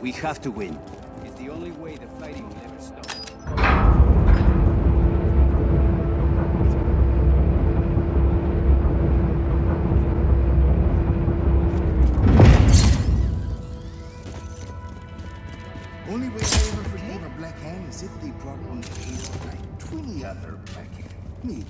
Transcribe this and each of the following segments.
We have to win. It's the only way the fighting will ever stop. Only way I ever forgave a Black Hand is if they brought me a case of like 20 other Black Hand. Me.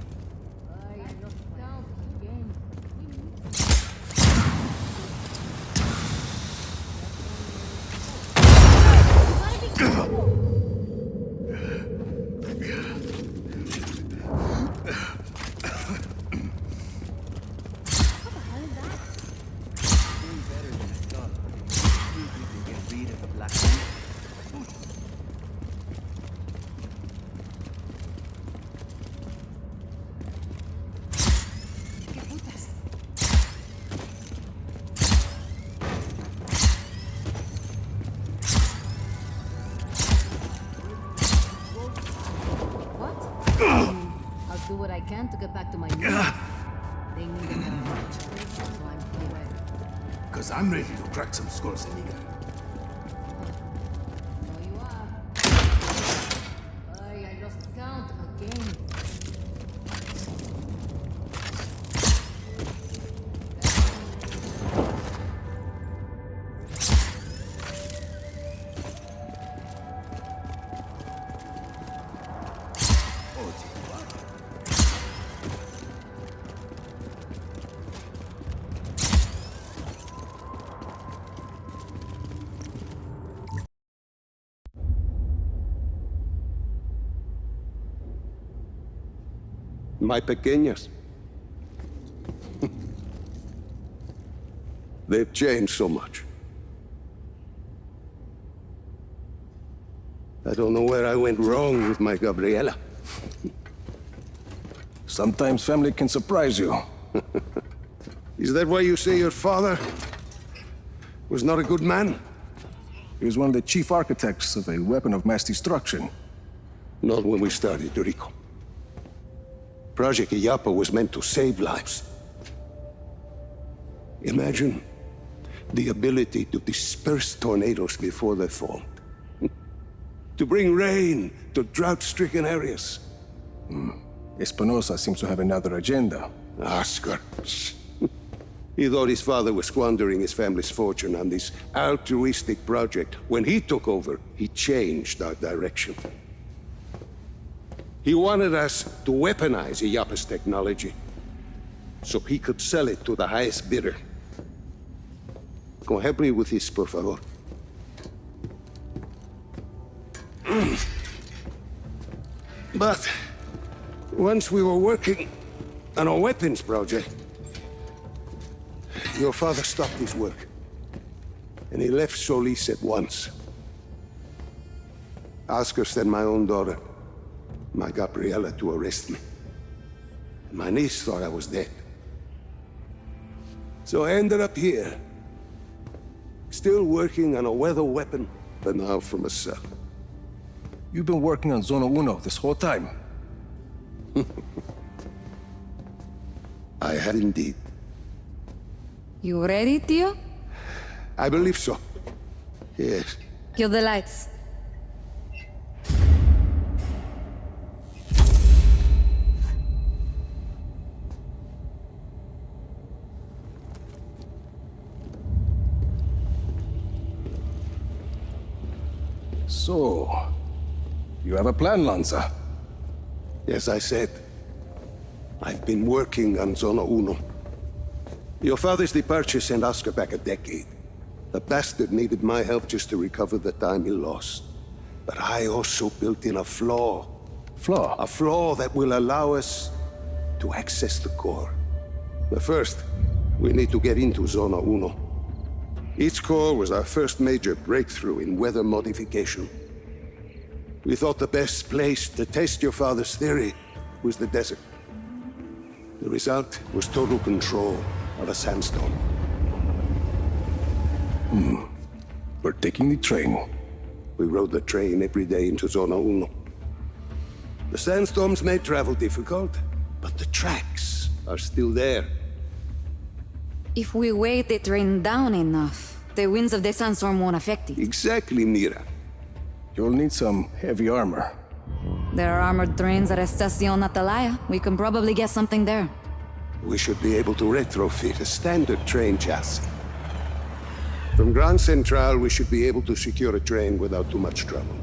I'll do what I can to get back to my knees. They need a gunfight, so I'm fully ready. Cause I'm ready to crack some skulls, amiga. So you are. I lost count again. My pequeñas. They've changed so much. I don't know where I went wrong with my Gabriela. Sometimes family can surprise you. Is that why you say your father was not a good man? He was one of the chief architects of a weapon of mass destruction. Not when we started, Rico. Project Illapa was meant to save lives. Imagine the ability to disperse tornadoes before they formed. To bring rain to drought-stricken areas. Espinosa seems to have another agenda. Oscar. He thought his father was squandering his family's fortune on this altruistic project. When he took over, he changed our direction. He wanted us to weaponize Illapa's technology, so he could sell it to the highest bidder. Come help me with this, por favor. But once we were working on a weapons project, your father stopped his work, and he left Solís at once. Oscar sent my own daughter, my Gabriela, to arrest me. My niece thought I was dead. So I ended up here, still working on a weather weapon, but now from a cell. You've been working on Zona Uno this whole time. I had indeed. You ready, Tio? I believe so. Yes. Kill the lights. So, you have a plan, Lanza? Yes, I said. I've been working on Zona Uno. Your father's departure sent Oscar back a decade. The bastard needed my help just to recover the time he lost. But I also built in a flaw. Flaw? A flaw that will allow us to access the core. But first, we need to get into Zona Uno. Each core was our first major breakthrough in weather modification. We thought the best place to test your father's theory was the desert. The result was total control of a sandstorm. We're taking the train. We rode the train every day into Zona Uno. The sandstorms made travel difficult, but the tracks are still there. If we weigh the train down enough, The winds of the sandstorm won't affect it. Exactly, Mira. You'll need some heavy armor. There are armored trains at Estacion Atalaya. We can probably get something there. We should be able to retrofit a standard train chassis. From Grand Central, we should be able to secure a train without too much trouble.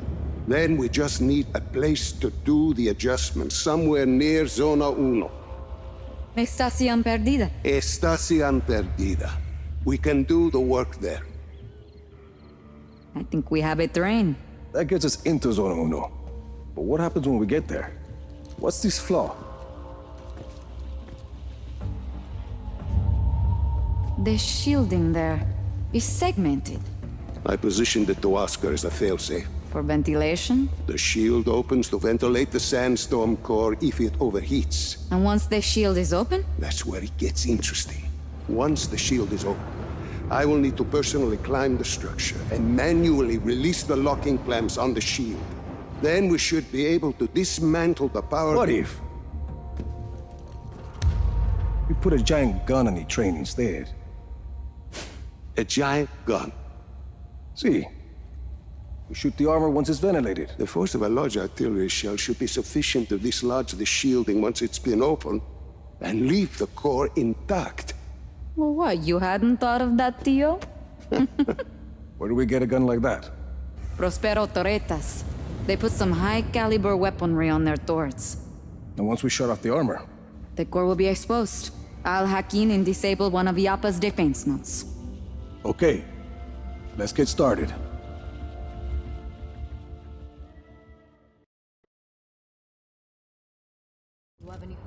Then we just need a place to do the adjustments, somewhere near Zona Uno. Estación Perdida. Estación Perdida. We can do the work there. I think we have a train. That gets us into Zona Uno. But what happens when we get there? What's this flaw? The shielding there is segmented. I positioned the Tuasker as a failsafe. For ventilation? The shield opens to ventilate the sandstorm core if it overheats. And once the shield is open? That's where it gets interesting. Once the shield is open, I will need to personally climb the structure and manually release the locking clamps on the shield. Then we should be able to dismantle the power... What if we put a giant gun on the train instead? A giant gun. See, we shoot the armor once it's ventilated. The force of a large artillery shell should be sufficient to dislodge the shielding once it's been opened and leave the core intact. Well, what, you hadn't thought of that, Tio? Where do we get a gun like that? Prospero Torretas. They put some high-caliber weaponry on their turrets. And once we shut off the armor, The core will be exposed. I'll hack in and disable one of Yappa's defense nodes. okay, let's get started. Do you have any